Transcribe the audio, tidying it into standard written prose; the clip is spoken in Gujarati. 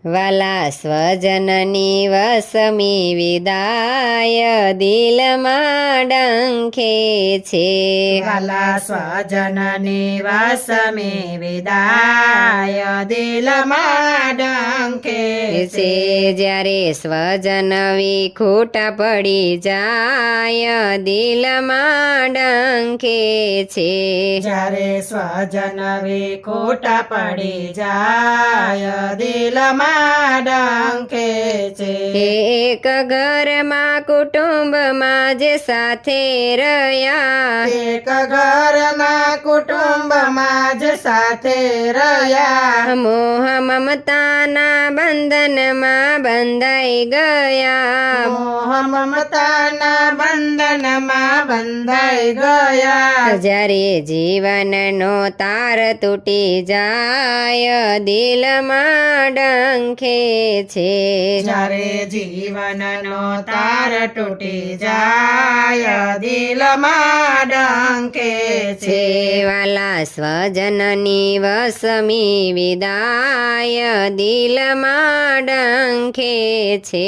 વાલા સ્વજનની વસમી વિદાય દિલમાં ડંખે છે. વાલા સ્વજનની વસમી વિદાય દિલમાં ડંખે છે. જ્યારે સ્વજન વિખૂટા પડી જાય દિલમાં ડંખે છે. જ્યારે સ્વજન વિખૂટા પડી જાય દિલમાં ડંખે છે. એક ઘરમાં કુટુંબમાં જે સાથે રહ્યા એક ઘરમાં કુટુંબમાં જ સાથે રહ્યા મોહ મમતાના બંધનમાં બંધાઈ ગયા. મોહ મમતાના બંધનમાં બંધાઈ ગયા જ્યારે જીવનનો તાર તૂટી જાય દિલમાં ડંખે છે. જ્યારે જીવનનો તાર તૂટી જાય દિલમાં ડંખે છે. વાલા સ્વજનની વસમી વિદાય દિલમાં ડંખે છે.